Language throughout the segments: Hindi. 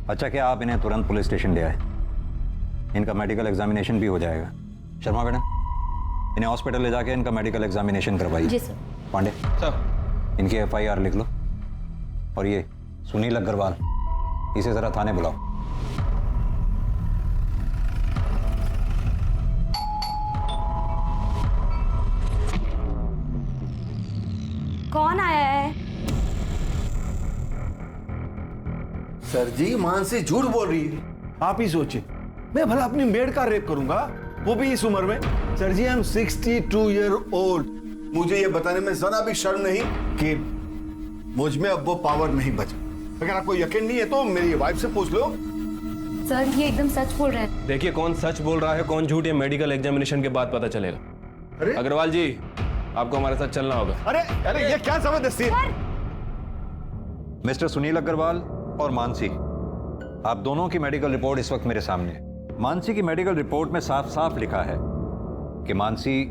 अच्छा, क्या आप इन्हें तुरंत पुलिस स्टेशन ले आए? इनका मेडिकल एग्जामिनेशन भी हो जाएगा। शर्मा मैडम, इन्हें हॉस्पिटल ले जाके इनका मेडिकल एग्जामिनेशन करवाइए। जी सर। पांडे सर, इनकी FIR लिख लो। और ये सुनील अग्रवाल, इसे जरा थाने बुलाओ। कौन आया है? सर जी, मानसी झूठ बोल रही है। आप ही सोचिए, मैं भला अपनी मेड का रेप करूंगा, वो भी इस उम्र में। Sir ji, I am 62 year old. मुझे ये बताने में जरा भी शर्म नहीं कि मुझ में अब वो पावर नहीं बचा। अगर आपको यकीन नहीं है तो मेरी वाइफ से पूछ लो। सर ये एकदम सच बोल रहे हैं। देखिए कौन सच बोल रहा है कौन झूठ, ये मेडिकल एग्जामिनेशन के बाद पता चलेगा। अरे अग्रवाल जी, आपको हमारे साथ चलना होगा। अरे अरे, ये क्या जबरदस्ती है? मिस्टर सुनील अग्रवाल और मानसी, आप दोनों की मेडिकल रिपोर्ट इस वक्त मेरे सामने है। मानसी की मेडिकल रिपोर्ट में साफ साफ लिखा है कि मानसी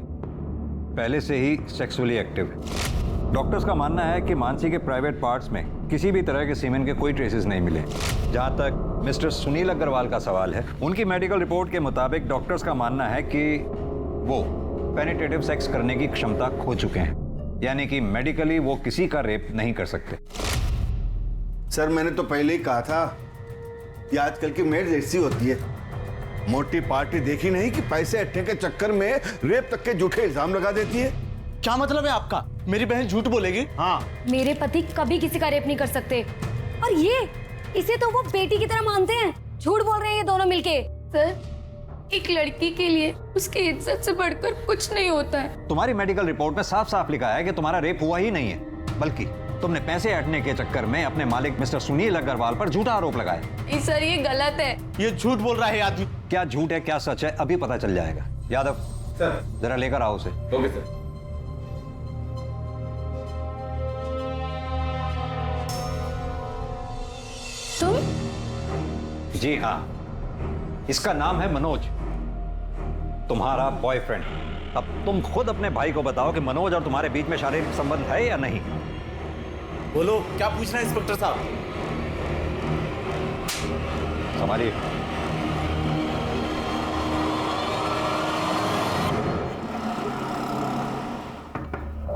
पहले से ही सेक्सुअली एक्टिव है। डॉक्टर्स का मानना है कि मानसी के प्राइवेट पार्ट्स में किसी भी तरह के सीमेन के कोई ट्रेसेस नहीं मिले। जहां तक मिस्टर सुनील अग्रवाल का सवाल है, उनकी मेडिकल रिपोर्ट के मुताबिक डॉक्टर्स का मानना है कि वो पेनिट्रेटिव सेक्स करने की क्षमता खो चुके हैं, यानी कि मेडिकली वो किसी का रेप नहीं कर सकते। सर, मैंने तो पहले ही कहा था कि आजकल की मेड ऐसी होती है, मोटी पार्टी देखी नहीं कि पैसे अट्ठे के चक्कर में रेप तक के झूठे इल्जाम लगा देती है। क्या मतलब है आपका? मेरी बहन झूठ बोलेगी? हाँ, मेरे पति कभी किसी का रेप नहीं कर सकते। और ये, इसे तो वो बेटी की तरह मानते हैं। झूठ बोल रहे हैं ये दोनों मिलके। सर, एक लड़की के लिए उसकी इज्जत से बढ़कर कुछ नहीं होता है। तुम्हारी मेडिकल रिपोर्ट में साफ साफ लिखा है कि तुम्हारा रेप हुआ ही नहीं है, बल्कि तुमने पैसे हटने के चक्कर में अपने मालिक मिस्टर सुनील अग्रवाल पर झूठा आरोप लगाया। नहीं सर, ये गलत है। ये झूठ बोल रहा है आदमी। क्या झूठ है क्या सच है अभी पता चल जाएगा। यादव सर। जरा लेकर आओ उसे। Okay sir. तुम? जी हाँ, इसका नाम है मनोज, तुम्हारा बॉयफ्रेंड। अब तुम खुद अपने भाई को बताओ कि मनोज और तुम्हारे बीच में शारीरिक संबंध है या नहीं। बोलो, क्या पूछना है इंस्पेक्टर साहब? संभालिए।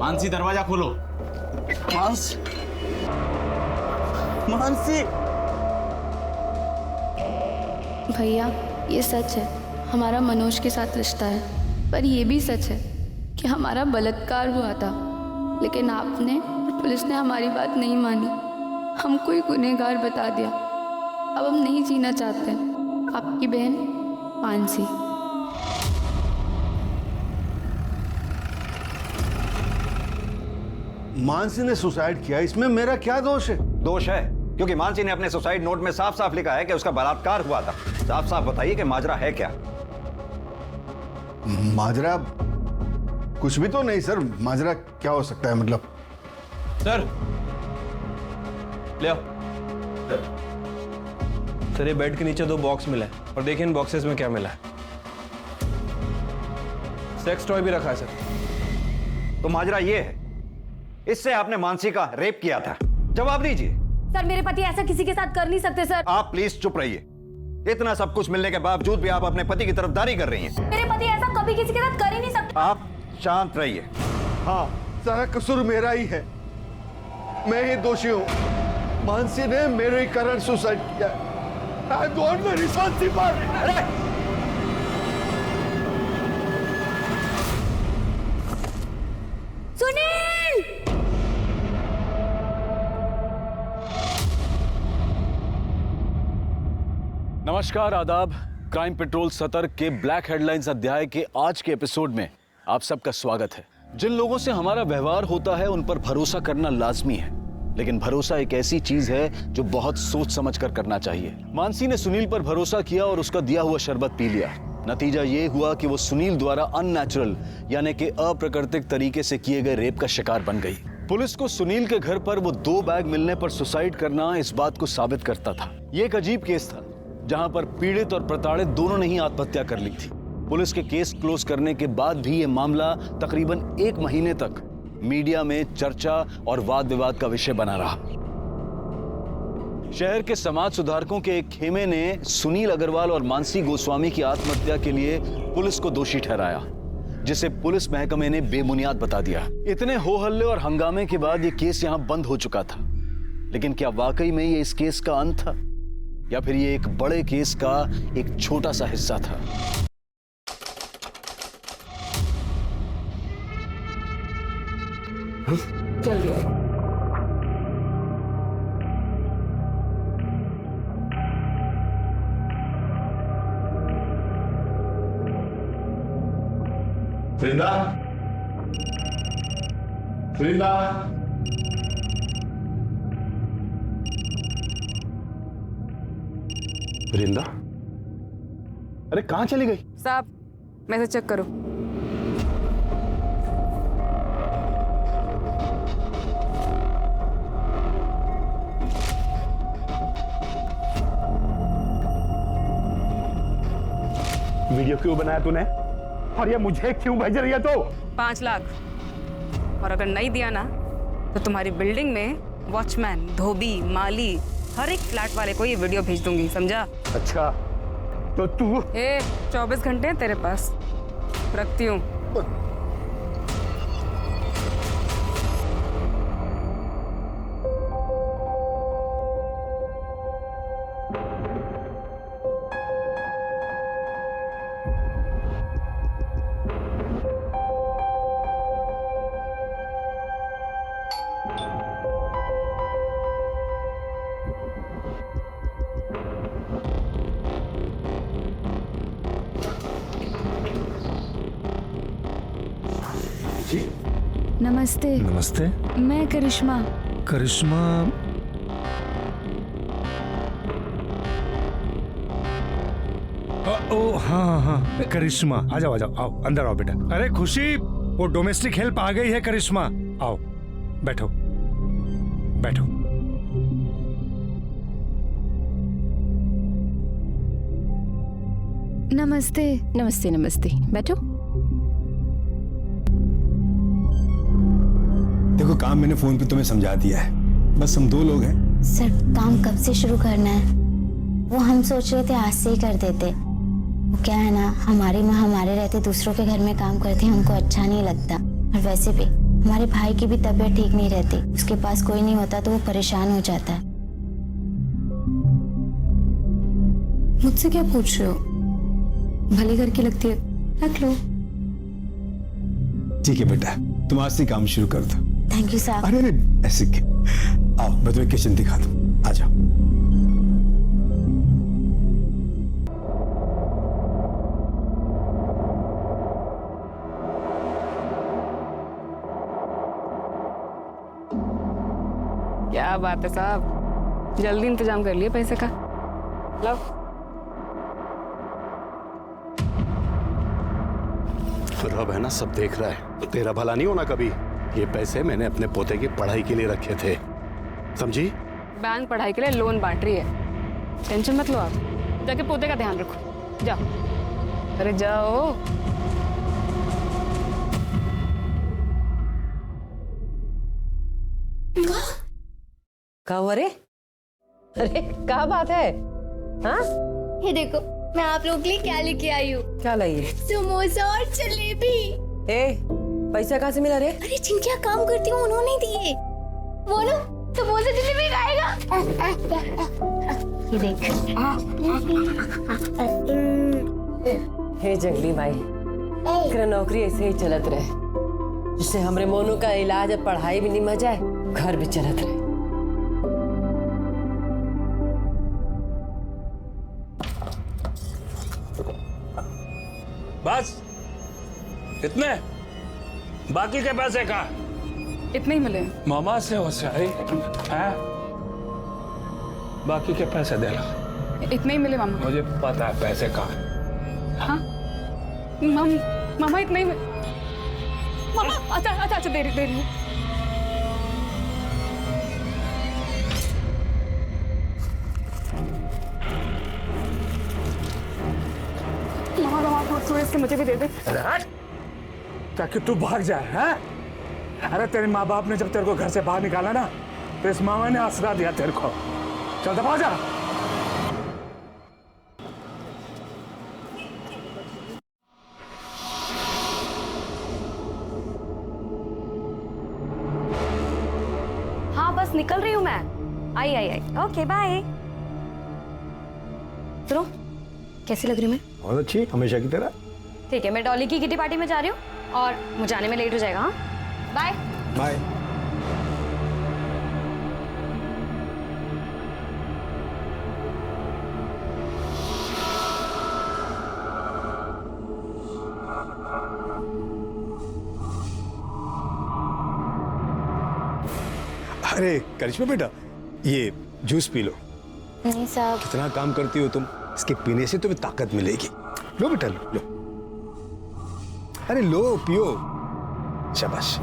मानसी, दरवाजा खोलो। मानसी। भैया, ये सच है, हमारा मनोज के साथ रिश्ता है। पर ये भी सच है कि हमारा बलात्कार हुआ था, लेकिन आपने और पुलिस ने हमारी बात नहीं मानी। हमको ही गुनहगार बता दिया। अब हम नहीं जीना चाहते। आपकी बहन मानसी। मानसी ने सुसाइड किया, इसमें मेरा क्या दोष है? दोष है क्योंकि मानसी ने अपने सुसाइड नोट में साफ साफ लिखा है कि उसका बलात्कार हुआ था। साफ साफ बताइए कि माजरा है क्या। माजरा कुछ भी तो नहीं सर। माजरा क्या हो सकता है? मतलब सर, ले आओ। सर, ये बेड के नीचे 2 बॉक्स मिला है और देखिए इन बॉक्सेस में क्या मिला है। सेक्स टॉय भी रखा है सर। तो माजरा ये है, इससे आपने मानसी का रेप किया था। जवाब दीजिए। सर मेरे पति ऐसा किसी के साथ कर नहीं सकते सर। आप प्लीज चुप रहिए। इतना सब कुछ मिलने के बावजूद भी आप अपने पति की तरफदारी कर रही हैं। मेरे पति ऐसा कभी किसी के साथ कर ही नहीं सकते। आप शांत रहिए। हाँ, सारा कसूर मेरा ही है। मैं ही दोषी हूँ। मानसी ने मेरे कारण सुसाइड किया। I want my responsibility. अरे सुनील! नमस्कार, आदाब। क्राइम पेट्रोल सतर्क के ब्लैक हेडलाइंस अध्याय के आज के एपिसोड में आप सबका स्वागत है। जिन लोगों से हमारा व्यवहार होता है उन पर भरोसा करना लाजमी है, लेकिन भरोसा एक ऐसी चीज है जो बहुत सोच समझ कर करना चाहिए। मानसी ने सुनील पर भरोसा किया और उसका दिया हुआ शरबत पी लिया। नतीजा ये हुआ कि वो सुनील द्वारा अननेचुरल यानी कि अप्राकृतिक तरीके से किए गए रेप का शिकार बन गई। पुलिस को सुनील के घर पर वो 2 बैग मिलने पर सुसाइड करना इस बात को साबित करता था। ये एक अजीब केस था जहां पर पीड़ित और प्रताड़ित दोनों ने ही आत्महत्या कर ली थी। पुलिस के केस क्लोज करने के बाद भी ये मामला तकरीबन 1 महीने तक मीडिया में चर्चा और वाद विवाद का विषय बना रहा। शहर के समाज सुधारकों के एक खेमे ने सुनील अग्रवाल और मानसी गोस्वामी की आत्महत्या के लिए पुलिस को दोषी ठहराया, जिसे पुलिस महकमे ने बेबुनियाद बता दिया। इतने हो हल्ले और हंगामे के बाद यह केस यहां बंद हो चुका था, लेकिन क्या वाकई में ये इस केस का अंत था या फिर ये एक बड़े केस का एक छोटा सा हिस्सा था? जल्दी आओ। वृंदा, वृंदा, वृंदा, अरे कहाँ चली गई? साहब मैसेज चेक करो। वीडियो क्यों बनाया तूने? और ये मुझे क्यों भेज रही है? तो 5 लाख, और अगर नहीं दिया ना तो तुम्हारी बिल्डिंग में वॉचमैन, धोबी, माली, हर एक फ्लैट वाले को ये वीडियो भेज दूंगी, समझा? अच्छा, तो तू 24 घंटे हैं तेरे पास, रखती हूँ। नमस्ते। नमस्ते। मैं करिश्मा। करिश्मा? ओ हाँ हाँ करिश्मा, आ जाओ आ जाओ, आओ अंदर आओ बेटा। अरे खुशी, वो डोमेस्टिक हेल्प आ गई है करिश्मा, आओ बैठो बैठो। नमस्ते। नमस्ते नमस्ते, बैठो। देखो, काम मैंने फोन पे तुम्हें समझा दिया है, बस हम 2 लोग हैं। सर काम कब से शुरू करना है? वो हम सोच रहे थे आज से ही कर देते। वो क्या है ना, हमारी माँ हमारे रहते दूसरों के घर में काम करती है, हमको अच्छा नहीं लगता। और वैसे भी हमारे भाई की भी तबीयत ठीक नहीं रहती, उसके पास कोई नहीं होता तो वो परेशान हो जाता है। मुझसे क्या पूछ रहे हो? भले घर की लगती है, रख लो। ठीक है बेटा, तुम आज से काम शुरू कर दो। थैंक यू साहब। अरे ऐसे आओ, मैं तुम्हें किचन दिखा दूं, आ जाओ। क्या बात है साहब, जल्दी इंतजाम कर लिए पैसे का। लो। रब है ना, सब देख रहा है, तो तेरा भला नहीं होना कभी। ये पैसे मैंने अपने पोते की पढ़ाई के लिए रखे थे, समझी? बैंक पढ़ाई के लिए लोन बांट रही है, टेंशन मत लो आप। जाके पोते का ध्यान रखो, जाओ। अरे जाओ। अरे अरे क्या बात है? हाँ, ये देखो मैं आप लोगों के लिए क्या लेके आई हूँ। क्या लाई? समोसा और जलेबी। पैसा कहाँ से मिला रे? अरे जिनके यहाँ काम करती हूँ उन्होंने दिए। वो ना समोसा जलेबी खाएगा। ये देख। हे जंगली भाई, तेरा नौकरी ऐसे ही चलत रहे, जिससे हमरे मोनू का इलाज और पढ़ाई भी निमह जाए, घर भी चलत रहे। बस इतने? बाकी के पैसे का? इतने ही मिले। मामा से हो सही है, बाकी के पैसे देना। इतने ही मिले मामा। मुझे पता है पैसे का। हाँ मामा इतने ही मामा। अच्छा अच्छा अच्छा, दे रही हूँ। मामा थोड़े से मुझे भी दे दे। ताकि तू भाग जाए। हैं? अरे तेरे माँ बाप ने जब तेरे को घर से बाहर निकाला ना, तो इस मामा ने आसरा दिया तेरे को। चल दबा जा। हाँ बस निकल रही हूँ मैं। आई आई आई। Okay bye. सुनो, कैसी लग रही हूँ मैं? बहुत अच्छी, हमेशा की तरह। ठीक है, मैं डॉली की किटी पार्टी में जा रही हूँ और मुझे आने में लेट हो जाएगा। हाँ बाय बाय। अरे करिश्मा बेटा, ये जूस पी लो। नहीं साहब। कितना काम करती हो तुम, इसके पीने से तुम्हें ताकत मिलेगी। लो बेटा लो लो। अरे लो पियो, शाबाश।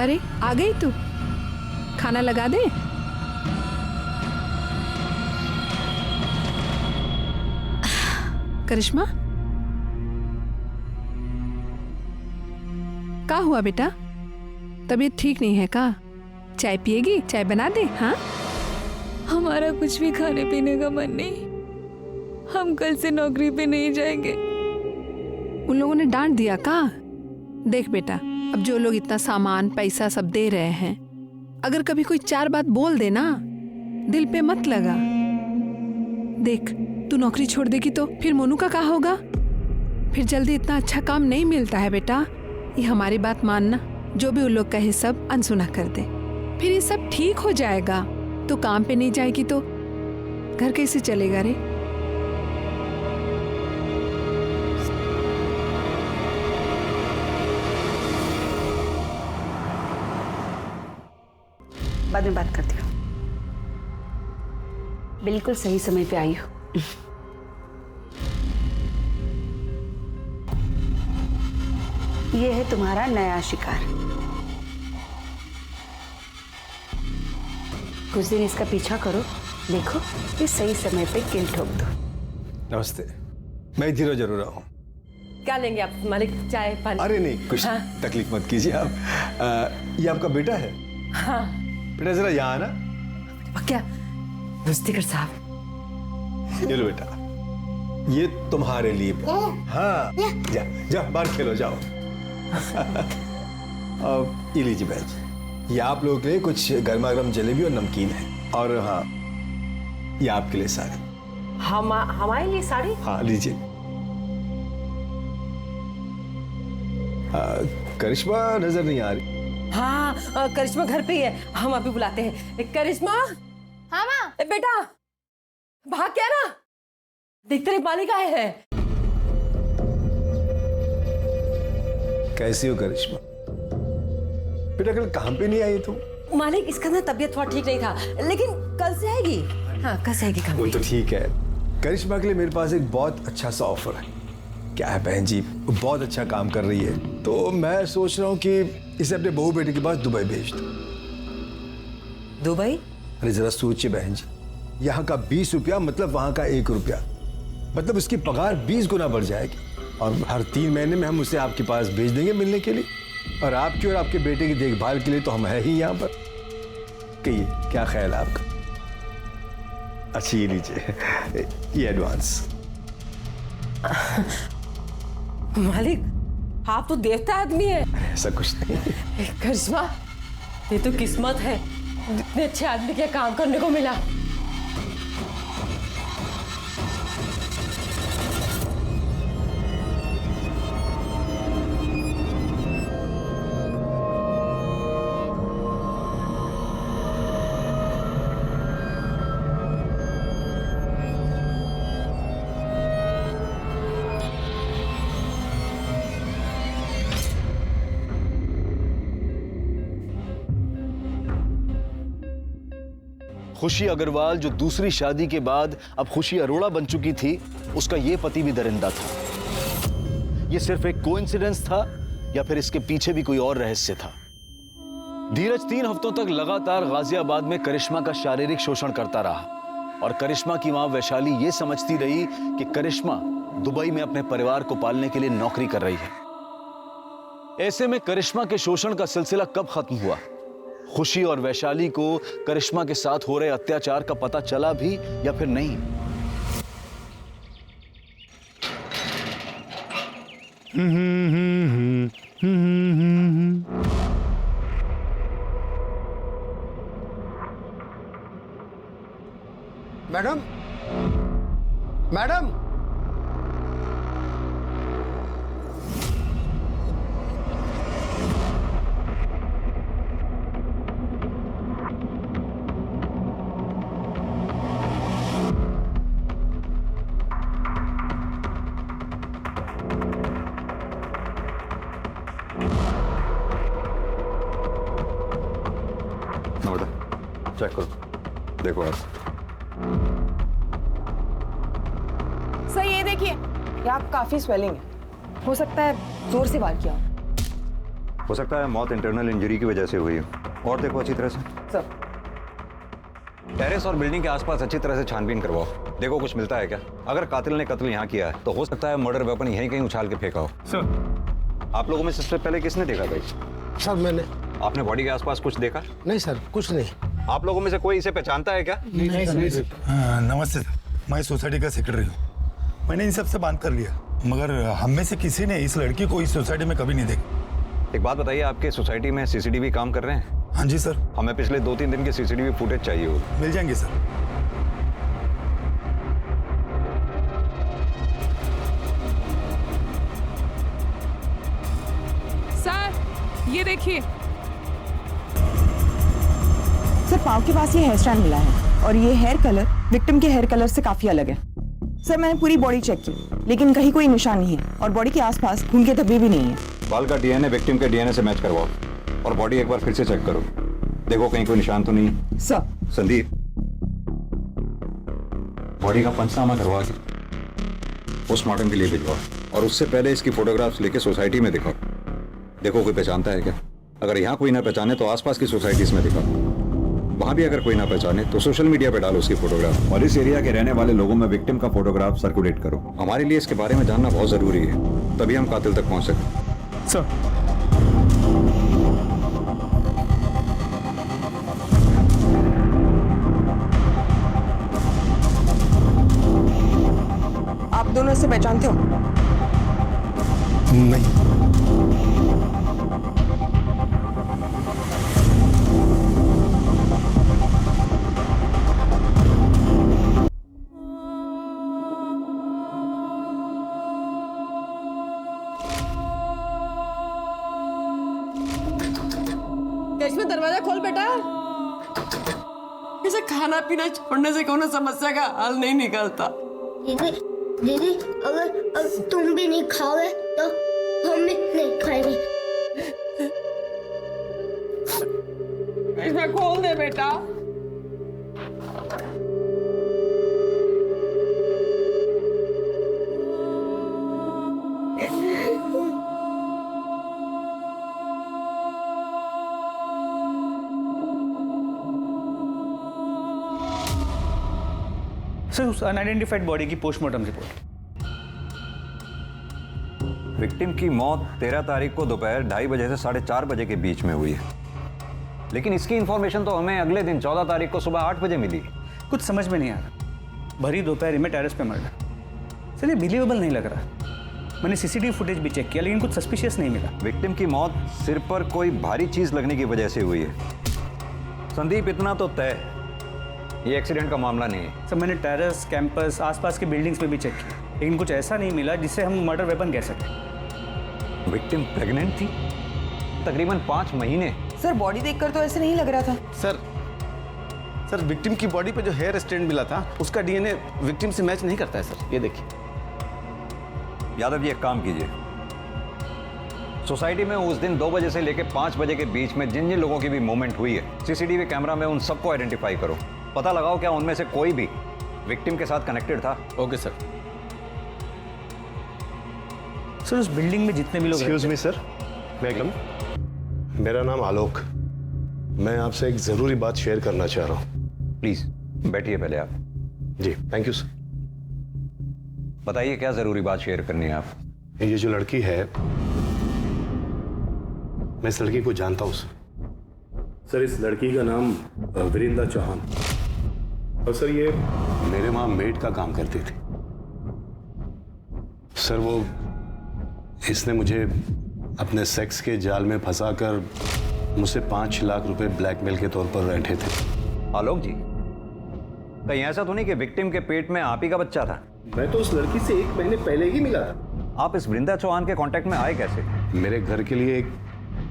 अरे आ गई तू, खाना लगा दे। करिश्मा, क्या हुआ बेटा? तबीयत ठीक नहीं है का? चाय पिएगी? चाय बना दे। हाँ, हमारा कुछ भी खाने पीने का मन नहीं, हम कल से नौकरी पे नहीं जाएंगे। उन लोगों ने डांट दिया का? देख बेटा, अब जो लोग इतना सामान पैसा सब दे रहे हैं, अगर कभी कोई चार बात बोल दे ना, दिल पे मत लगा। देख, तू नौकरी छोड़ देगी तो फिर मोनू का क्या होगा? फिर जल्दी इतना अच्छा काम नहीं मिलता है बेटा। ये हमारी बात मानना, जो भी उन लोग कहे सब अनसुना कर दे, फिर ये सब ठीक हो जाएगा। तो काम पे नहीं जाएगी तो घर कैसे चलेगा रे? बाद में बात करती हूँ। बिल्कुल सही समय पे आई हो। ये है तुम्हारा नया शिकार। कुछ दिन इसका पीछा करो, देखो ये सही समय पे किल ठोक दो। नमस्ते, मैं धीरो जरूर हूँ। क्या लेंगे आप मालिक? चाय पानी? अरे नहीं, कुछ तकलीफ मत कीजिए आप। ये आपका बेटा है? हाँ। बेटा जरा यहाँ आना। क्या रुस्तिकर साहब? ये लो बेटा, ये तुम्हारे लिए। हाँ, जा जा बाहर खेलो, जाओ। अब ये लीजिए बहन, ये आप लोगों के लिए कुछ गर्मा गर्म जलेबी और नमकीन है। और हाँ, ये आपके लिए साड़ी। हमारे लिए साड़ी? हाँ लीजिए। करिश्मा नजर नहीं आ रही। हाँ, करिश्मा घर पे ही है, हम अभी बुलाते हैं। करिश्मा। हाँ माँ। बेटा भाग क्या ना, देख तेरे मालिक आए हैं। कैसी हो करिश्मा? बेटा कल काम पे नहीं आई तुम? मालिक, इसका ना तबीयत थोड़ा ठीक नहीं था, लेकिन कल से आएगी। हाँ, कल से आएगी काम पे। वो तो ठीक है। करिश्मा के लिए मेरे पास एक बहुत अच्छा सा ऑफर है। क्या है बहन जी, वो बहुत अच्छा काम कर रही है, तो मैं सोच रहा हूँ कि इसे अपने बहू बेटे के पास दुबई भेज दूं। दुबई? अरे जरा सोचिए बहन जी, यहाँ का 20 रुपया मतलब वहाँ का 1 रुपया, मतलब उसकी पगार 20 गुना बढ़ जाएगी। और हर 3 महीने में हम उसे आपके पास भेज देंगे मिलने के लिए, और आपकी और आपके बेटे की देखभाल के लिए तो हम है ही यहाँ पर। कहिए क्या ख्याल है आपका? अच्छी ये लीजिए, ये एडवांस। मालिक, आप तो देवता आदमी है। ऐसा कुछ नहीं। करिश्मा, ये तो किस्मत है, इतने अच्छे आदमी के काम करने को मिला। खुशी अग्रवाल जो दूसरी शादी के बाद अब खुशी अरोड़ा बन चुकी थी, उसका ये पति भी दरिंदा था। ये सिर्फ एक कोइंसिडेंस था या फिर इसके पीछे भी कोई और रहस्य था? धीरज 3 हफ्तों तक लगातार गाजियाबाद में करिश्मा का शारीरिक शोषण करता रहा और करिश्मा की मां वैशाली ये समझती रही कि करिश्मा दुबई में अपने परिवार को पालने के लिए नौकरी कर रही है। ऐसे में करिश्मा के शोषण का सिलसिला कब खत्म हुआ? खुशी और वैशाली को करिश्मा के साथ हो रहे अत्याचार का पता चला भी या फिर नहीं? मैडम, मैडम, चेक करो, देखो आप। सर ये देखिए, यहाँ काफी स्वेलिंग है। हो सकता है जोर से वार किया हो सकता है मौत इंटरनल इंजरी की वजह से हुई है। और देखो अच्छी तरह से। सर टेरेस और बिल्डिंग के आसपास अच्छी तरह से छानबीन करवाओ, देखो कुछ मिलता है क्या। अगर कातिल ने कत्ल यहाँ किया है तो हो सकता है मर्डर वेपन यहीं कहीं उछाल के फेंका हो। सर आप लोगों में सबसे पहले किसने देखा भाई? सर मैंने। आपने बॉडी के आसपास कुछ देखा? नहीं सर, कुछ नहीं। आप लोगों में से कोई इसे पहचानता है क्या? नहीं सर। नमस्ते सर, मैं सोसाइटी का सेक्रेटरी हूँ। मैंने इन सब से बात कर लिया, मगर हम में से किसी ने इस लड़की को इस सोसाइटी में कभी नहीं देखा। एक बात बताइए, आपके सोसाइटी में सीसीटीवी काम कर रहे हैं? हाँ जी सर। हमें पिछले 2-3 दिन के सीसीटीवी फुटेज चाहिए होगी। मिल जाएंगे सर। सर ये देखिए, सर पाँव के पास ये हेयर स्टाइल मिला है और ये हेयर कलर विक्टिम के हेयर कलर से काफी अलग है। सर मैंने पूरी बॉडी चेक की लेकिन कहीं कोई निशान नहीं है और बॉडी के आसपास खून के धब्बे भी नहीं है। बाल का डीएनए विक्टिम के डीएनए से मैच करवाओ और बॉडी एक बार फिर से चेक करो, देखो कहीं कोई निशान तो नहीं। सर। संदीप, बॉडी का पंचनामा करवा के पोस्टमार्टम के लिए भिजवाओ और उससे पहले इसकी फोटोग्राफ्स लेके सोसाइटी में दिखाओ, देखो कोई पहचानता है क्या। अगर यहाँ कोई ना पहचाने तो आसपास की सोसाइटीज में दिखाओ, वहां भी अगर कोई ना पहचाने तो सोशल मीडिया पे डालो उसकी फोटोग्राफ और इस एरिया के रहने वाले लोगों में विक्टिम का फोटोग्राफ सर्कुलेट करो। हमारे लिए इसके बारे में जानना बहुत जरूरी है, तभी हम कातिल तक पहुंच सकते। सर आप दोनों इसे पहचानते हो? नहीं। इसमें दरवाजा खोल बेटा। इसे खाना पीना छोड़ने से कोनो समस्या का हल नहीं निकलता। दीदी दीदी, अगर तुम भी नहीं खाओगे तो हम भी नहीं खाएंगे। इसमें खोल दे बेटा। सर उस अनआइडेंटिफाइड बॉडी की पोस्टमार्टम रिपोर्ट। विक्टिम की मौत 13 तारीख को दोपहर 2:30 बजे से 4:30 बजे के बीच में हुई है, लेकिन इसकी इंफॉर्मेशन तो हमें अगले दिन 14 तारीख को सुबह 8 बजे मिली। कुछ समझ में नहीं आ रहा, भरी दोपहर में टेरेस पे मर्डर। सर ये बिलीवेबल नहीं लग रहा। मैंने सीसीटीवी फुटेज भी चेक किया लेकिन कुछ सस्पिशियस नहीं मिला। विक्टिम की मौत सिर पर कोई भारी चीज लगने की वजह से हुई है। संदीप, इतना तो तय ये एक्सीडेंट का मामला नहीं है। सर मैंने टेरेस, कैंपस, आसपास के बिल्डिंग्स में भी चेक किया लेकिन कुछ ऐसा नहीं मिला जिससे हम मर्डर वेपन कह सकें। विक्टिम प्रेग्नेंट थी, तकरीबन 5 महीने। सर बॉडी देखकर तो ऐसे नहीं लग रहा था। सर विक्टिम की बॉडी पे जो हेयर स्टैंड मिला था उसका डीएनए विक्टिम से मैच नहीं करता है सर, ये देखिए। यादव जी एक काम कीजिए, सोसाइटी में उस दिन 2 बजे से लेकर 5 बजे के बीच में जिन जिन लोगों की भी मूवमेंट हुई है सीसीटीवी कैमरा में उन सबको आइडेंटिफाई करो पता लगाओ क्या उनमें से कोई भी विक्टिम के साथ कनेक्टेड था। Okay sir. सर उस बिल्डिंग में जितने भी लोग एक्सक्यूज मी सर, वेलकम। मेरा नाम आलोक, मैं आपसे एक जरूरी बात शेयर करना चाह रहा हूँ। प्लीज बैठिए पहले आप। जी थैंक यू सर। बताइए क्या जरूरी बात शेयर करनी है आप? ये जो लड़की है, मैं इस लड़की को जानता हूँ सर। इस लड़की का नाम विरिंदा चौहान, और सर ये मेरे वहां मेड का काम करती थी। सर वो इसने मुझे अपने सेक्स के जाल में फंसाकर मुझसे 5 लाख रुपए ब्लैकमेल के तौर पर रैंठे थे। आलोक जी, कहीं ऐसा तो नहीं कि विक्टिम के पेट में आप ही का बच्चा था? मैं तो उस लड़की से 1 महीने पहले ही मिला था। आप इस वृंदा चौहान के कांटेक्ट में आए कैसे? मेरे घर के लिए एक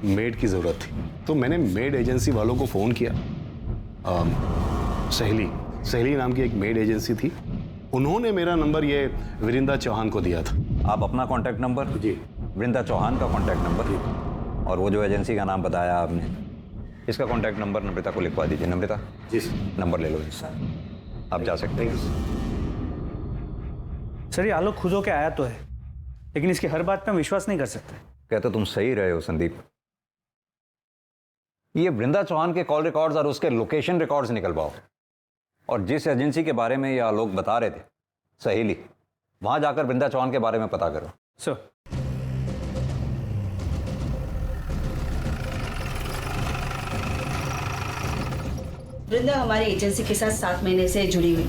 मेड की जरूरत थी, तो मैंने मेड एजेंसी वालों को फोन किया। सहेली नाम की एक मेड एजेंसी थी, उन्होंने मेरा नंबर ये विरिंदा चौहान को दिया था। आप अपना कांटेक्ट नंबर? जी। वृंदा चौहान का कांटेक्ट नंबर? और वो जो एजेंसी का नाम बताया आपने, इसका कांटेक्ट नंबर नम्रता को लिखवा दीजिए। नम्रता जी सर, नंबर ले लो इसका, आप जा सकते हैं। सर ये आलोक खुद होके आया तो है, लेकिन इसकी हर बात पे हम विश्वास नहीं कर सकते। कहते तुम सही रहे हो संदीप। ये वृंदा चौहान के कॉल रिकॉर्ड्स और उसके लोकेशन रिकॉर्ड्स निकलवाओ, और जिस एजेंसी के बारे में ये आलोक बता रहे थे, सहेली, वहां जाकर वृंदा चौहान के बारे में पता करो। सर वृंदा हमारी एजेंसी के साथ 7 महीने से जुड़ी हुई।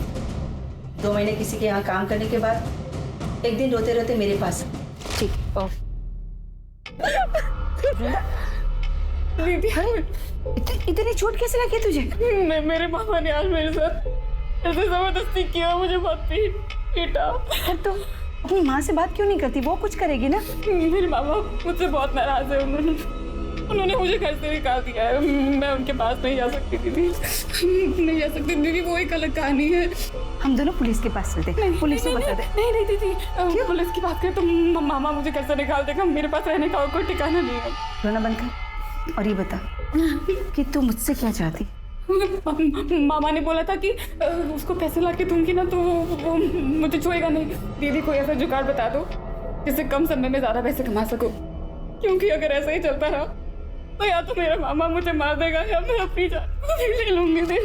2 महीने किसी के यहाँ काम करने के बाद एक दिन रोते रोते मेरे पास। ठीक दीदी, इतनी चोट कैसे लगी तुझे? मेरे पापा ने आज मेरे साथ ऐसे जबरदस्ती किया, मुझे बहुत पीटा। तो अपनी माँ से बात क्यों नहीं करती? वो कुछ करेगी ना। मेरे मामा मुझसे बहुत नाराज है। उन्होंने मुझे घर से निकाल दिया है। मैं उनके पास नहीं जा सकती दीदी, नहीं जा सकती दीदी, वो एक अलग कहानी है। हम दोनों पुलिस के पास चलते हैं, पुलिस को बता दे। नहीं दीदी, पुलिस की बात करें तो मामा मुझे घर से निकाल देगा। मेरे पास रहने का कोई ठिकाना नहीं है। रोना बंद कर और ये बता कि तू मुझसे क्या चाहती? मामा ने बोला था कि उसको पैसे ला के दूंगी ना तो वो मुझे छुएगा नहीं। दीदी कोई ऐसा जुगाड़ बता दो जिससे कम समय में ज्यादा पैसे कमा सको, क्योंकि अगर ऐसा ही चलता रहा तो या तो मेरा मामा मुझे मार देगा या मैं अपनी जान ले लूंगी।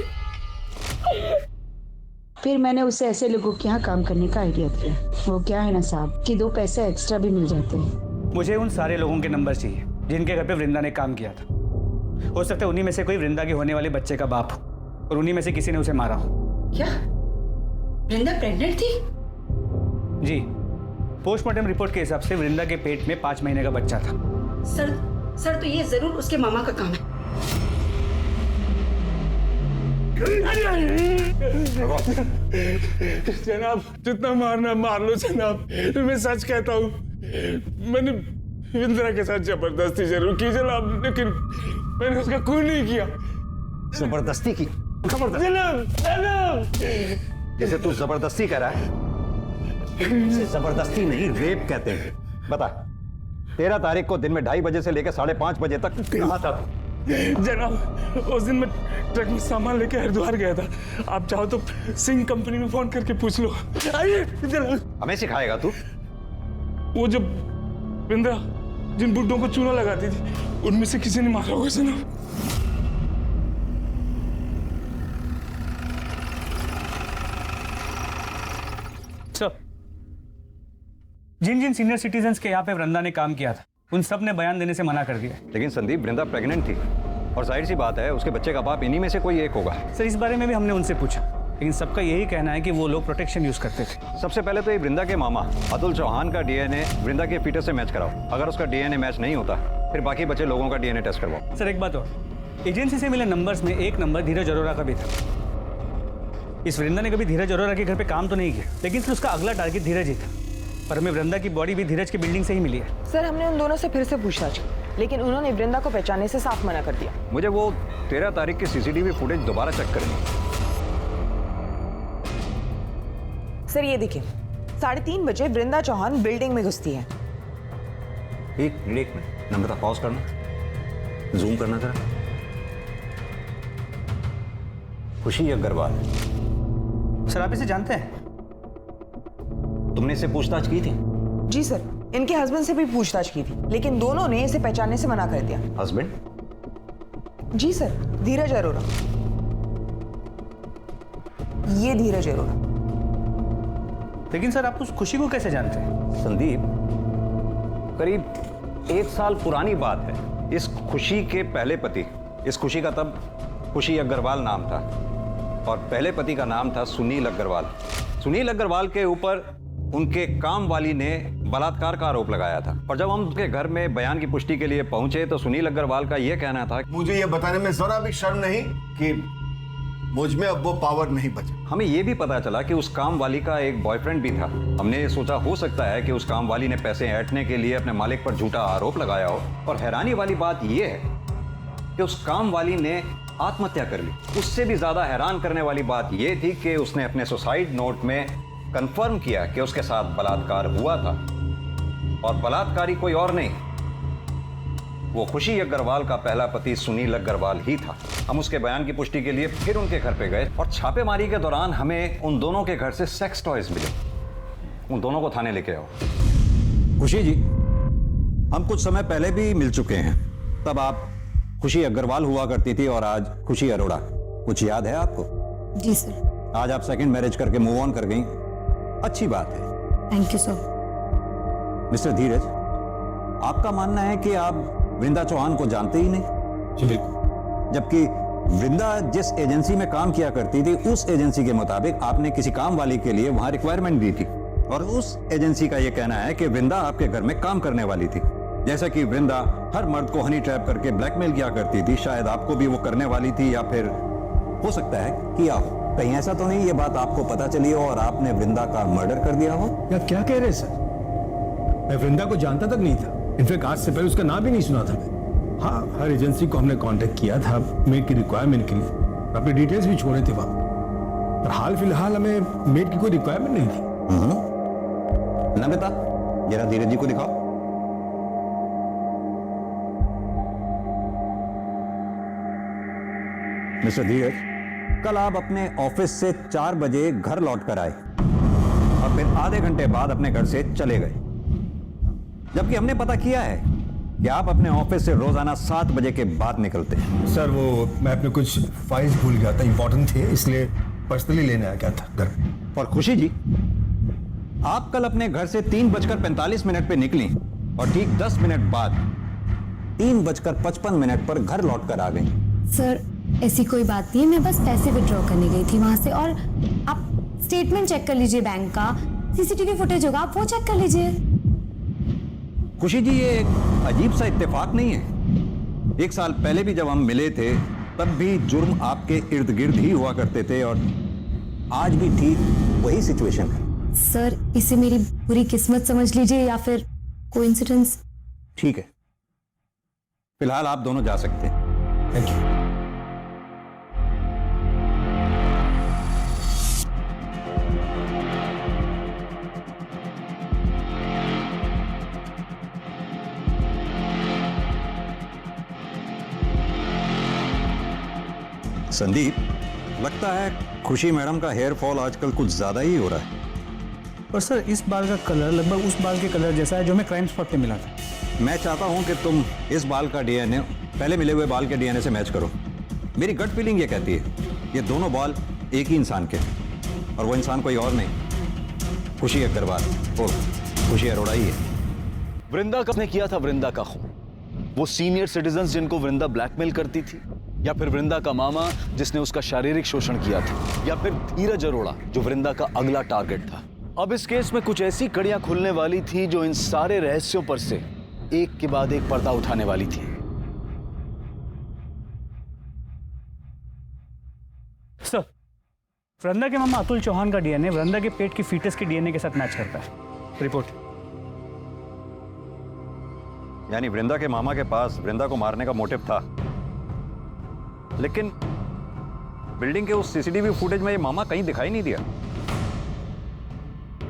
फिर मैंने उसे ऐसे लोगों के यहाँ काम करने का आइडिया दिया। वो क्या है ना साहब कि 2 पैसे एक्स्ट्रा भी मिल जाते हैं। मुझे उन सारे लोगों के नंबर चाहिए जिनके घर पे वृंदा ने काम किया था। हो सकता है उन्हीं में से कोई वृंदा के होने वाले बच्चे का बाप हो और उन्हीं में से किसी ने उसे मारा हो। क्या वृंदा प्रेग्नेंट थी? जी, पोस्टमार्टम रिपोर्ट के हिसाब से वृंदा के पेट में 5 महीने का बच्चा था। सर तो ये जरूर उसके मामा का काम है। जनाब जितना मारना मार लो जनाब, मैं सच कहता हूँ। मैंने इंदिरा के साथ जबरदस्ती जरूर की जनाब, लेकिन मैंने उसका खून नहीं किया। जबरदस्ती की? जनाब जैसे तू जबरदस्ती कर रहा है, इसे जबरदस्ती नहीं रेप कहते हैं। बता 13 तारीख को दिन में 2:30 बजे से लेकर 5:30 बजे तक कहाँ था तू? जनाब उस दिन मैं ट्रक में सामान लेके हरिद्वार गया था। आप चाहो तो सिंह कंपनी में फोन करके पूछ लो। जनाब हमें सिखाएगा तू? वो जब इंदिरा जिन बुड्ढों को चूना लगाती थी उनमें से किसी ने मारा होगा जनाब। जिन जिन सीनियर सिटीजन्स के यहाँ पे वृंदा ने काम किया था उन सब ने बयान देने से मना कर दिया। लेकिन संदीप, वृंदा प्रेग्नेंट थी और जाहिर सी बात है उसके बच्चे का बाप इन्हीं में से कोई एक होगा। सर इस बारे में भी हमने उनसे पूछा, लेकिन सबका यही कहना है कि वो लोग प्रोटेक्शन यूज करते थे। सबसे पहले तो ये वृंदा के मामा अतुल चौहान का डीएनए वृंदा के फीटस से मैच कराओ। अगर उसका डीएनए मैच नहीं होता फिर बाकी बचे लोगों का डीएनए टेस्ट करवाओ। सर एक बात और, एजेंसी से मिले नंबर्स में एक नंबर धीरज अरोरा का भी था। इस वृंदा ने कभी धीरज अरोरा के घर पे काम तो नहीं किया, लेकिन फिर उसका अगला टारगेट धीरज ही था। पर हमें वृंदा की बॉडी भी धीरज की बिल्डिंग से ही मिली है। सर हमने उन दोनों से फिर से पूछताछ की, लेकिन उन्होंने वृंदा को पहचानने से साफ मना कर दिया। मुझे वो 13 तारीख की सीसीटीवी फुटेज दोबारा चेक करनी है। सर ये देखिए, 3:30 बजे वृंदा चौहान बिल्डिंग में घुसती है। एक मिनट नम्रता, पॉज करना, जूम करना जरा। खुशी अग्रवाल। सर आप इसे जानते हैं? तुमने इससे पूछताछ की थी? जी सर, इनके हस्बैंड से भी पूछताछ की थी, लेकिन दोनों ने इसे पहचानने से मना कर दिया। हस्बैंड? जी सर, धीरज अरोरा। ये धीरज अरोरा। लेकिन सर आप उस खुशी को कैसे जानते हैं? संदीप, करीब 1 साल पुरानी बात है। इस खुशी के पहले पति, इस खुशी का तब खुशी अग्रवाल नाम था और पहले पति का नाम था सुनील अग्रवाल। सुनील अग्रवाल के ऊपर उनके काम वाली ने बलात्कार का आरोप लगाया था और जब हम उनके घर में बयान की पुष्टि के लिए पहुंचे तो सुनील अग्रवाल का यह कहना था, मुझे ये बताने में जरा भी शर्म नहीं कि मुझ में अब वो पावर नहीं बचा। हमें यह भी पता चला कि उस काम वाली का एक बॉयफ्रेंड भी था। हमने सोचा हो सकता है कि उस काम वाली ने पैसे ऐंठने के लिए अपने मालिक पर झूठा आरोप लगाया हो। और हैरानी वाली बात यह है कि उस काम वाली ने आत्महत्या कर ली। उससे भी ज्यादा हैरान करने वाली बात यह थी कि उसने अपने सुसाइड नोट में कंफर्म किया कि उसके साथ बलात्कार हुआ था और बलात्कारी कोई और नहीं, वो खुशी अग्रवाल का पहला पति सुनील अग्रवाल ही था। हम उसके बयान की पुष्टि के लिए फिर उनके घर पे गए और छापेमारी के दौरान हमें उन दोनों के घर से सेक्स टॉयज मिले। उन दोनों को थाने लेके आओ। खुशी जी, हम कुछ समय पहले भी मिल चुके हैं। तब आप खुशी अग्रवाल हुआ करती थी और आज खुशी अरोड़ा। कुछ याद है आपको? जी सर। आज आप सेकंड मैरिज करके मूव ऑन कर गई, अच्छी बात है। Thank you sir. मिस्टर धीरज, आपका मानना है कि आप वृंदा चौहान को जानते ही नहीं? जी बिल्कुल। जबकि वृंदा जिस एजेंसी में काम किया करती थी उस एजेंसी के मुताबिक आपने किसी काम वाली के लिए वहां रिक्वायरमेंट दी थी और उस एजेंसी का यह कहना है कि वृंदा आपके घर में काम करने वाली थी। जैसा कि वृंदा हर मर्द को हनी ट्रैप करके ब्लैकमेल किया करती थी, शायद आपको भी वो करने वाली थी या फिर हो सकता है किया हो। कहीं ऐसा तो नहीं ये बात आपको पता चली हो और आपने वृंदा का मर्डर कर दिया हो? या क्या कह रहे सर? मैं वृंदा को जानता तक नहीं था। इनफैक्ट आज से पहले उसका नाम भी नहीं सुना था मैं। हाँ, हर एजेंसी को हमने कांटेक्ट किया था मेड की रिक्वायरमेंट के लिए, अपने डिटेल्स भी छोड़े थे वहां, पर हाल फिलहाल हमें मेड की कोई रिक्वायरमेंट नहीं थी। नमिता, जरा धीरज जी को दिखाओ। मिस्टर धीरज, कल आप अपने ऑफिस से 4 बजे घर लौट कर आए और फिर आधे घंटे बाद अपने घर से चले गए, जबकि हमने पता किया है कि आप अपने ऑफिस से रोजाना 7 बजे के बाद निकलते हैं। सर वो मैं अपने कुछ फाइल्स भूल गया था, इंपॉर्टेंट थे, इसलिए पर्सनली लेने आ गया था घर पे। और खुशी जी, आप कल अपने घर से 3:45 पे निकली और ठीक 10 मिनट बाद 3:55 पर घर लौट कर आ गई। सर ऐसी कोई बात नहीं है, मैं बस पैसे विड्रॉ करने गई थी वहां से। और आप स्टेटमेंट चेक कर लीजिए बैंक का, सीसीटीवी फुटेज होगा, आप वो चेक कर लीजिए। खुशी जी, ये एक अजीब सा इत्तेफाक नहीं है? 1 साल पहले भी जब हम मिले थे तब भी जुर्म आपके इर्द गिर्द ही हुआ करते थे और आज भी ठीक वही सिचुएशन है। सर इसे मेरी बुरी किस्मत समझ लीजिए या फिर कोइंसिडेंस। ठीक है, फिलहाल आप दोनों जा सकते हैं। Thank you. संदीप, लगता है खुशी मैडम का हेयर फॉल आजकल कुछ ज्यादा ही हो रहा है। और सर इस बाल का कलर लगभग उस बाल के कलर जैसा है जो हमें क्राइम स्पॉट पे मिला था। मैं चाहता हूं कि तुम इस बाल का डीएनए पहले मिले हुए बाल के डीएनए से मैच करो। मेरी गट फीलिंग ये कहती है ये दोनों बाल एक ही इंसान के और वो इंसान कोई और नहीं, खुशी अग्रवाल और खुशी अरोड़ा ही है। वृंदा किसने किया था वृंदा का खून? वो सीनियर सिटीजन जिनको वृंदा ब्लैकमेल करती थी, या फिर वृंदा का मामा जिसने उसका शारीरिक शोषण किया था, या फिर धीरज अरोड़ा जो वृंदा का अगला टारगेट था? अब इस केस में कुछ ऐसी कड़ियां खुलने वाली थी जो इन सारे रहस्यों पर से एक के बाद एक पर्दा उठाने वाली थी। सर, वृंदा के मामा अतुल चौहान का डीएनए वृंदा के पेट की फीटस के डीएनए के साथ मैच करता है। रिपोर्ट। यानी वृंदा के मामा के पास वृंदा को मारने का मोटिव था, लेकिन बिल्डिंग के उस सीसीटीवी फुटेज में ये मामा कहीं दिखाई नहीं दिया।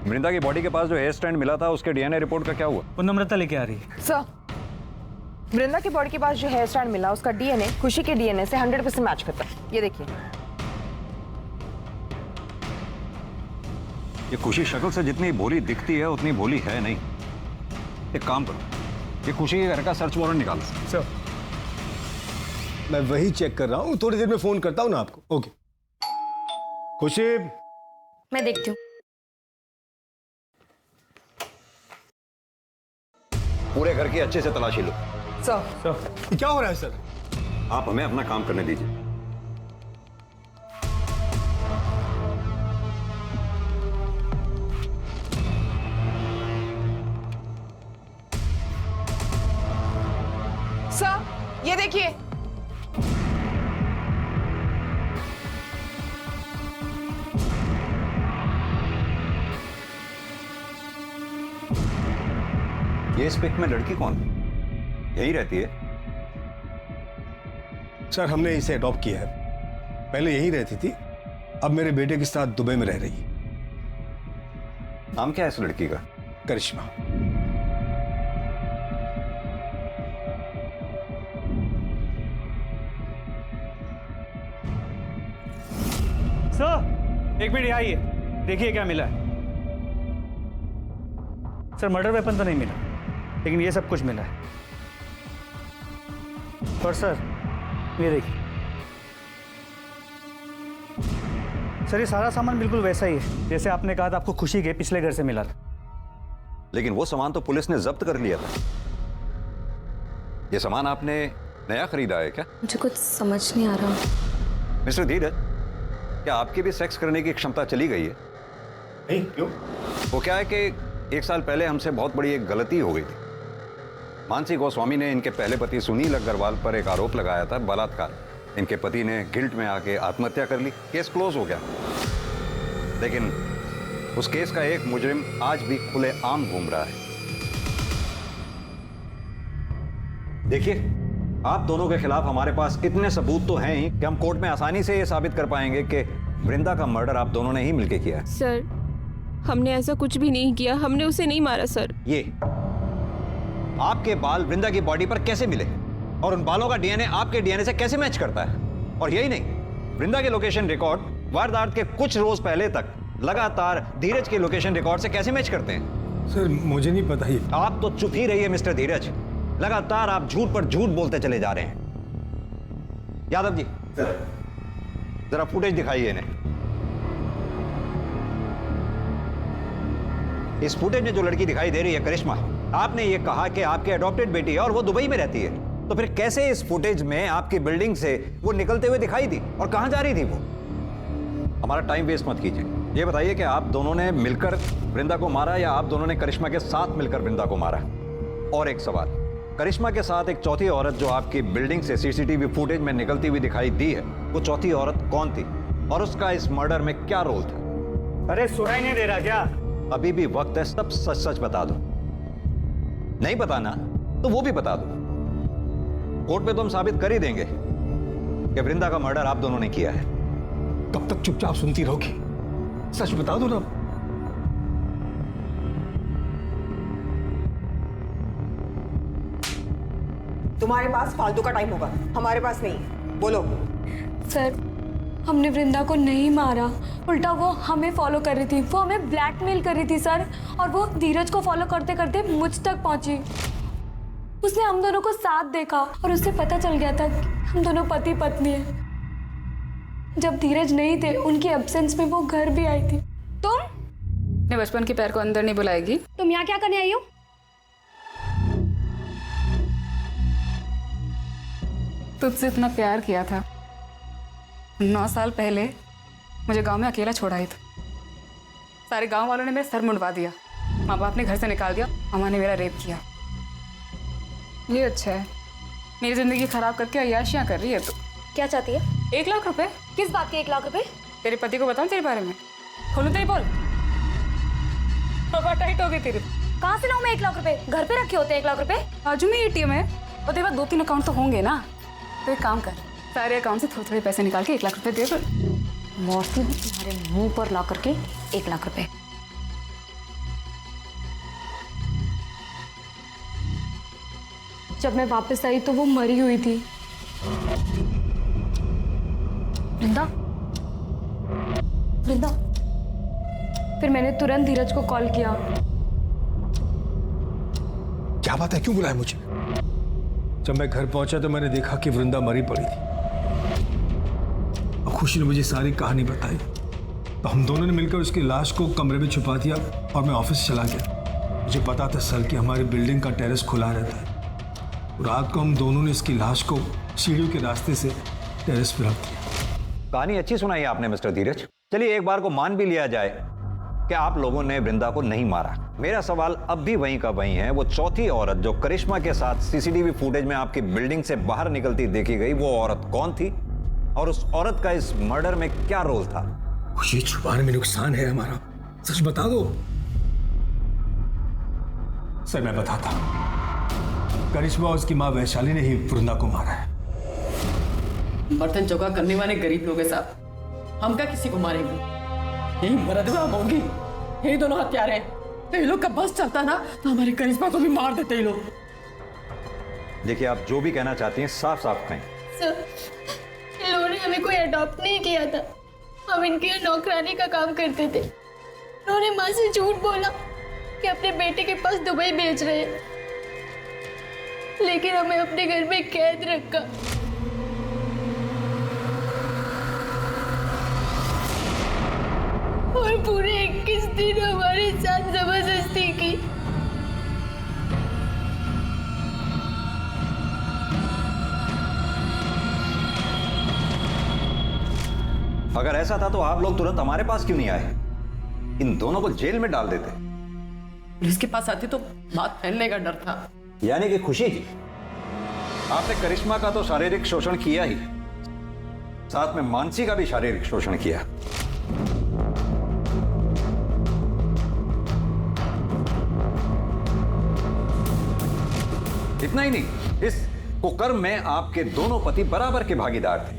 वृंदा की बॉडी के पास जो हेयर स्टैंड मिला था उसके डीएनए रिपोर्ट का क्या हुआ? वो नम्रता लेके आ रही है। सर, वृंदा की बॉडी के पास जो हेयर स्टैंड मिला उसका डीएनए खुशी के डीएनए से 100% मैच करता है। ये देखिए। ये खुशी शक्ल से जितनी भोली दिखती है उतनी भोली है नहीं। एक काम करो, ये खुशी के घर का सर्च वारंट निकालो। सर मैं वही चेक कर रहा हूँ, थोड़ी देर में फोन करता हूँ ना आपको। ओके खुशी। मैं देखती हूँ। पूरे घर की अच्छे से तलाशी लो। सर क्या हो रहा है सर? आप हमें अपना काम करने दीजिए। सर ये देखिए। ये इस पिक में लड़की कौन है? यही रहती है? सर हमने इसे अडॉप्ट किया है, पहले यहीं रहती थी, अब मेरे बेटे के साथ दुबई में रह रही है। नाम क्या है इस लड़की का? करिश्मा। सर एक मिनट यहाँ आइए, देखिए क्या मिला है। सर मर्डर वेपन तो नहीं मिला, लेकिन ये सब कुछ मिला है। और सर ये देखिए, सर ये सारा सामान बिल्कुल वैसा ही है जैसे आपने कहा था आपको खुशी के पिछले घर से मिला था। लेकिन वो सामान तो पुलिस ने जब्त कर लिया था। ये सामान आपने नया खरीदा है क्या? मुझे कुछ समझ नहीं आ रहा। मिस्टर धीरज, क्या आपकी भी सेक्स करने की क्षमता चली गई है? नहीं, क्यों? वो क्या है कि 1 साल पहले हमसे बहुत बड़ी एक गलती हो गई थी। मानसी गोस्वामी ने इनके पहले पति सुनील अग्रवाल पर एक आरोप लगाया था, बलात्कार। इनके पति ने गिल्ट में आके आत्महत्या कर ली, केस क्लोज हो गया। लेकिन उस केस का एक मुजरिम आज भी खुलेआम घूम रहा है। देखिए, आप दोनों के खिलाफ हमारे पास इतने सबूत तो हैं ही कि हम कोर्ट में आसानी से ये साबित कर पाएंगे कि वृंदा का मर्डर आप दोनों ने ही मिलकर किया है। सर हमने ऐसा कुछ भी नहीं किया, हमने उसे नहीं मारा सर। ये आपके बाल वृंदा की बॉडी पर कैसे मिले और उन बालों का डीएनए आपके डीएनए से कैसे मैच करता है? और यही नहीं, वृंदा के लोकेशन रिकॉर्ड वारदात के कुछ रोज पहले तक लगातार धीरज के लोकेशन रिकॉर्ड से कैसे मैच करते हैं? सर मुझे नहीं पता ये। आप तो चुप ही रहिए मिस्टर धीरज, लगातार आप झूठ पर झूठ बोलते चले जा रहे हैं। यादव जी जरा फुटेज दिखाइए इन्हें। इस फुटेज में जो लड़की दिखाई दे रही है करिश्मा, आपने ये कहा कि आपकी अडॉप्टेड बेटी है और वो दुबई में रहती है, तो फिर कैसे इस फुटेज में आपकी बिल्डिंग से वो निकलते हुए दिखाई दी और कहां जा रही थी वो? हमारा टाइम वेस्ट मत कीजिए, ये बताइए कि आप दोनों ने मिलकर वृंदा को मारा या आप दोनों ने करिश्मा के साथ मिलकर वृंदा को मारा? और एक सवाल, करिश्मा के साथ एक चौथी औरत जो आपकी बिल्डिंग से सीसीटीवी फुटेज में निकलती हुई दिखाई दी है, वो चौथी औरत कौन थी और उसका इस मर्डर में क्या रोल था? अरे सुनाई नहीं दे रहा क्या? अभी भी वक्त है, सब सच सच बता दो। नहीं बताना तो वो भी बता दो। कोर्ट में तो हम साबित कर ही देंगे कि वृंदा का मर्डर आप दोनों ने किया है। कब तक चुपचाप सुनती रहोगी? सच बता दो ना। तुम्हारे पास फालतू का टाइम होगा, हमारे पास नहीं। बोलो। सर हमने वृंदा को नहीं मारा, उल्टा वो हमें फॉलो कर रही थी, वो हमें ब्लैकमेल कर रही थी सर। और वो धीरज को फॉलो करते करते मुझ तक पहुंची। उसने हम दोनों को साथ देखा और उससे पता चल गया था कि हम दोनों पति पत्नी हैं। जब धीरज नहीं थे, उनकी एब्सेंस में वो घर भी आई थी। तुम अपने बचपन के पैर को अंदर नहीं बुलाएगी? तुम यहाँ क्या करने आई हो? तुझसे इतना प्यार किया था, 9 साल पहले मुझे गांव में अकेला छोड़ा ही था। सारे गांव वालों ने मेरा सर मुंडवा दिया, माँ बाप ने घर से निकाल दिया, अम्मा ने मेरा रेप किया। ये अच्छा है, मेरी जिंदगी खराब करके अय्याशियाँ कर रही है। तो क्या चाहती है? 1 लाख रुपए। किस बात के 1 लाख रुपए? तेरे पति को बताऊं तेरे बारे में? खोलूं तेरी बोल? हवा टाइट हो गई तेरी। कहाँ से लाऊं मैं 1 लाख रुपए? घर पे रखे होते 1 लाख रुपए? बाजू में ATM है और तेरे पास 2-3 अकाउंट तो होंगे ना। तो एक काम कर, सारे अकाउंट से थोड़े थोड़े पैसे निकाल के 1 लाख रुपए दे दो। मौसी हूँ तुम्हारे मुंह पर ला करके 1 लाख रुपए। जब मैं वापस आई तो वो मरी हुई थी। वृंदा, वृंदा, फिर मैंने तुरंत धीरज को कॉल किया। क्या बात है, क्यों बुलाया मुझे? जब मैं घर पहुंचा तो मैंने देखा कि वृंदा मरी पड़ी थी। और खुशी ने मुझे सारी कहानी बताई, तो हम दोनों ने मिलकर उसकी लाश को कमरे में छुपा दिया और मैं ऑफिस चला गया। मुझे पता था सर कि हमारी बिल्डिंग का टेरेस खुला रहता है। रात को हम दोनों ने इसकी लाश को सीढ़ियों के रास्ते से टेरेस पर रख दिया। कहानी अच्छी सुनाई आपने मिस्टर धीरज। चलिए एक बार को मान भी लिया जाए कि आप लोगों ने वृंदा को नहीं मारा। मेरा सवाल अब भी वहीं का वहीं है, वो चौथी औरत जो करिश्मा के साथ सीसीटीवी फुटेज में आपकी बिल्डिंग से बाहर निकलती देखी गई, वो औरत कौन थी और उस औरत का इस मर्डर में क्या रोल था? खुशी, छुपाने में नुकसान है हमारा, सच बता दो। सर मैं बताता हूं, करिश्मा और उसकी मां वैशाली ने ही वृंदा को मारा है। बर्तन चौका करने वाले गरीब लोग के साथ हम क्या किसी को मारेंगे? यही मरदवा होंगी, यही दोनों हत्यारे। तो ये लोग का बस चलता ना तो हमारी करिश्मा को भी मार देते ये लोग। देखिए आप जो भी कहना चाहती हैं साफ साफ कहें। सर, इन लोगों ने हमें कोई अडॉप्ट नहीं किया था, हम इनके यहाँ नौकरानी का काम करते थे। उन्होंने माँ से झूठ बोला कि अपने बेटे के पास दुबई भेज रहे हैं, लेकिन हमें अपने घर में कैद रखा। और पूरे 21 दिन हमारे साथ जबरदस्ती की। अगर ऐसा था तो आप लोग तुरंत हमारे पास क्यों नहीं आए? इन दोनों को जेल में डाल देते। पुलिस के पास आती तो बात फैलने का डर था। यानी कि खुशी जी, आपने करिश्मा का तो शारीरिक शोषण किया ही, साथ में मानसी का भी शारीरिक शोषण किया। इतना ही नहीं, इस कुकर्म में आपके दोनों पति बराबर के भागीदार थे।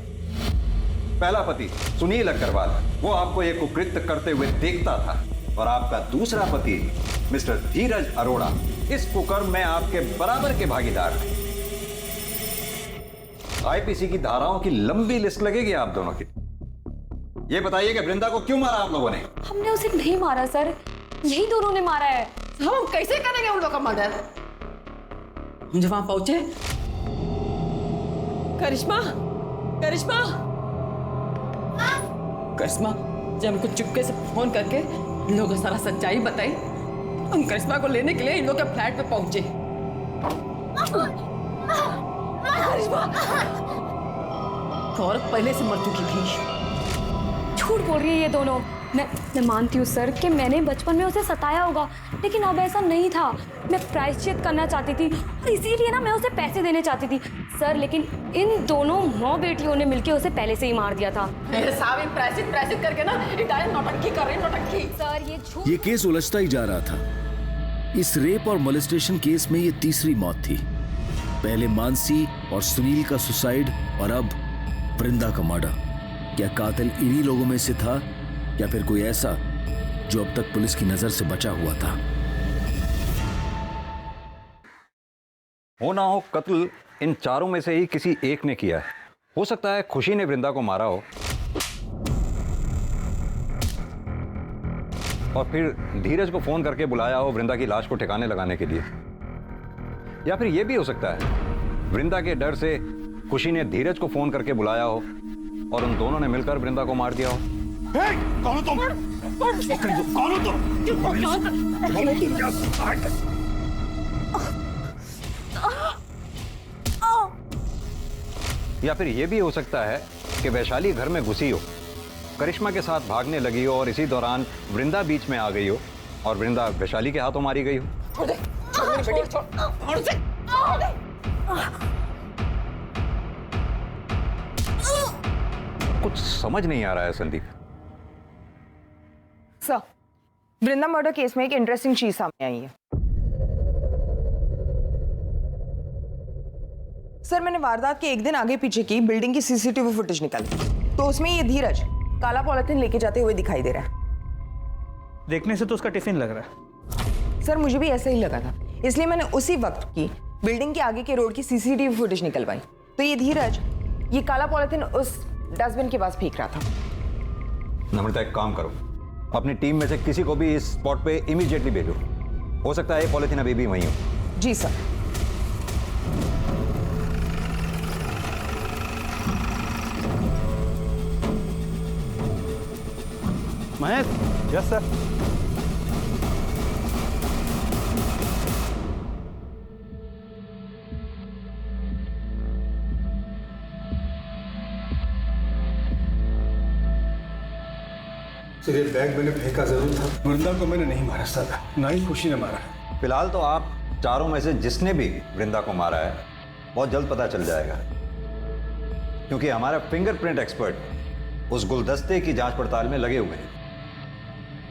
पहला पति सुनील अग्रवाल, वो आपको ये कुकृत्य करते हुए देखता था, और आपका दूसरा पति मिस्टर धीरज अरोड़ा इस कुकर्म में आपके बराबर के भागीदार थे। आईपीसी की धाराओं की लंबी लिस्ट लगेगी आप दोनों की। ये बताइए कि वृंदा को क्यों मारा आप लोगों ने? हमने उसे नहीं मारा सर, यही दोनों ने मारा है। हम कैसे करेंगे उन लोगों का मर्डर? हम जब वहां पहुंचे, करिश्मा करिश्मा करिश्मा जब हमको चुपके से फोन करके इन लोगों को सारा सच्चाई बताई, हम करिश्मा को लेने के लिए इन लोगों के फ्लैट पे पहुंचे। करिश्मा औरत पहले से मर चुकी थी। झूठ बोल रही है ये दोनों। मैं मानती हूँ सर कि मैंने बचपन में उसे सताया होगा, लेकिन अब ऐसा नहीं था। मैं प्रायश्चित करना चाहती थी और इसीलिए ना मैं उसे पैसे देने चाहती थी सर, लेकिन इन दोनों माँ बेटियों ने मिलकर उसे पहले से ही मार दिया था। साहब प्रायश्चित करके ना इटालियन नौटंकी कर रहे हैं, नौटंकी। सर ये झूठ। ये केस उलझता ही जा रहा था। इस रेप और मोलेस्टेशन केस में ये तीसरी मौत थी। पहले मानसी और सुनील का सुसाइड और अब वृंदा का मर्डर। क्या कातिल इन्हीं लोगों में से था या फिर कोई ऐसा जो अब तक पुलिस की नजर से बचा हुआ था? हो ना हो कत्ल इन चारों में से ही किसी एक ने किया है। हो सकता है खुशी ने वृंदा को मारा हो और फिर धीरज को फोन करके बुलाया हो वृंदा की लाश को ठिकाने लगाने के लिए, या फिर यह भी हो सकता है वृंदा के डर से खुशी ने धीरज को फोन करके बुलाया हो और उन दोनों ने मिलकर वृंदा को मार दिया हो। कौन हो तुम? कौन हो तुम? या फिर यह भी हो सकता है कि वैशाली घर में घुसी हो, करिश्मा के साथ भागने लगी हो और इसी दौरान वृंदा बीच में आ गई हो और वृंदा वैशाली के हाथों मारी गई हो। कुछ समझ नहीं आ रहा है संदीप। सर, वृंदा मर्डर केस में एक इंटरेस्टिंग चीज सामने आई है। सर, मैंने वारदात के एक दिन आगे पीछे की बिल्डिंग की सीसीटीवी फुटेज निकाली, तो उसमें ये धीरज काला पॉलिथीन लेके जाते हुए दिखाई दे रहा है। देखने से तो उसका टिफिन लग रहा है। सर, मुझे भी ऐसा ही लगा था, इसलिए मैंने उसी वक्त की बिल्डिंग के आगे के रोड की सीसीटीवी फुटेज निकलवाई, तो ये धीरज ये काला पॉलिथीन उस डस्टबिन के पास फेंक रहा था। नम्रता, एक काम करो, अपनी टीम में से किसी को भी इस स्पॉट पे इमीडिएटली भेजो। हो सकता है पॉलिथीन अभी भी वहीं हो। जी sir. Mahesh. Yes sir. Sir ये बैग मैंने फेंका जरूर था, वृंदा को मैंने नहीं मारा सर, ना ही खुशी ने मारा। फिलहाल तो आप चारों में से जिसने भी वृंदा को मारा है बहुत जल्द पता चल जाएगा, क्योंकि हमारा फिंगरप्रिंट एक्सपर्ट उस गुलदस्ते की जांच पड़ताल में लगे हुए हैं।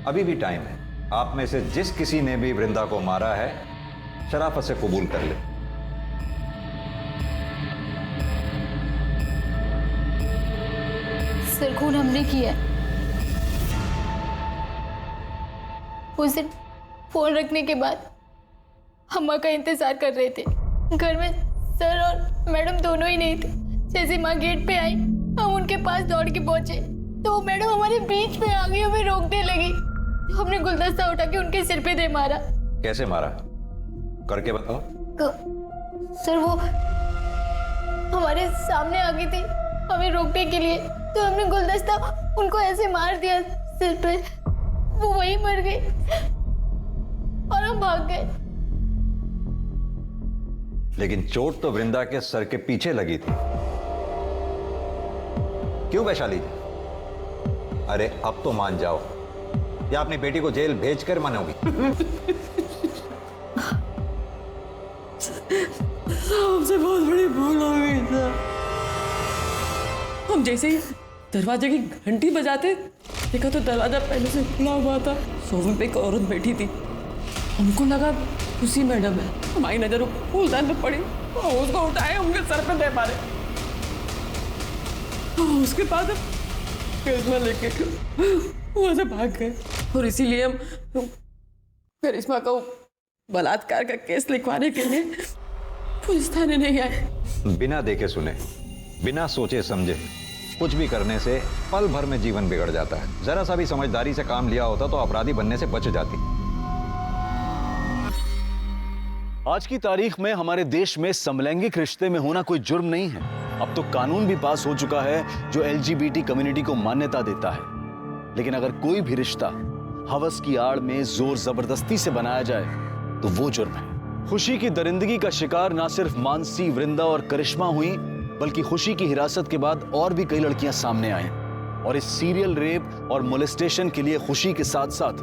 अभी भी टाइम है, आप में से जिस किसी ने भी वृंदा को मारा है शराफत से कबूल कर ले। सर खून हमने किया है। उस दिन फोन रखने के बाद अम्मा का इंतजार कर रहे थे। घर में सर और मैडम दोनों ही नहीं थे। जैसे माँ गेट पे आई हम उनके पास दौड़ के पहुंचे तो मैडम हमारे बीच में आ गई, हमें रोकने लगी। हमने गुलदस्ता उठा के उनके सिर पे दे मारा। कैसे मारा करके बताओ। सर वो हमारे सामने आ गई थी हमें रोकने के लिए, तो हमने गुलदस्ता उनको ऐसे मार दिया सिर पे, वो वहीं मर गई और हम भाग गए। लेकिन चोट तो वृंदा के सर के पीछे लगी थी। क्यों वैशाली जी? अरे अब तो मान जाओ, या अपनी बेटी को जेल भेजकर मानोगी? हमसे बहुत बड़ी भूल हो गई था। हम जैसे ही दरवाजे की घंटी बजाते देखा तो दरवाजा पहले से खुला हुआ था। सोफे पे एक औरत बैठी थी। हमको लगा खुशी मैडम है। हमारी नजर फूलदान पे पड़ी और उसको उठाए उनके सर पे दे मारे। उसके बाद करिश्मा लेके वहां से भाग गए और इसीलिए हम करिश्मा को बलात्कार का केस लिखवाने के लिए पुलिस थाने नहीं आए। बिना देखे सुने, बिना सोचे समझे कुछ भी करने से पल भर में जीवन बिगड़ जाता है। जरा सा भी समझदारी से काम लिया होता तो अपराधी बनने से बच जाती। आज की तारीख में हमारे देश में समलैंगिक रिश्ते में होना कोई जुर्म नहीं है। अब तो कानून भी पास हो चुका है जो एलजीबीटी कम्युनिटी को मान्यता देता है। लेकिन अगर कोई भी रिश्ता हवस की आड़ में जोर जबरदस्ती से बनाया जाए तो वो जुर्म है। खुशी की दरिंदगी का शिकार ना सिर्फ मानसी, वृंदा और करिश्मा हुई, बल्कि खुशी की हिरासत के बाद और भी कई लड़कियां सामने आई। और इस सीरियल रेप और मोलेस्टेशन के लिए खुशी के साथ साथ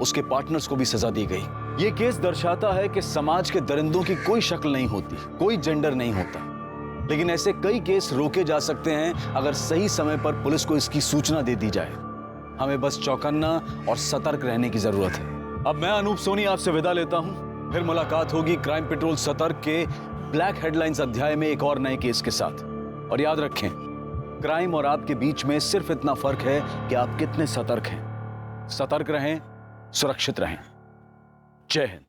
उसके पार्टनर्स को भी सजा दी गई। ये केस दर्शाता है कि समाज के दरिंदों की कोई शक्ल नहीं होती, कोई जेंडर नहीं होता। लेकिन ऐसे कई केस रोके जा सकते हैं अगर सही समय पर पुलिस को इसकी सूचना दे दी जाए। हमें बस चौकन्ना और सतर्क रहने की जरूरत है। अब मैं अनूप सोनी आपसे विदा लेता हूं। फिर मुलाकात होगी क्राइम पेट्रोल सतर्क के ब्लैक हेडलाइंस अध्याय में एक और नए केस के साथ। और याद रखें, क्राइम और आपके बीच में सिर्फ इतना फर्क है कि आप कितने सतर्क हैं। सतर्क रहें, सुरक्षित रहें। जय हिंद।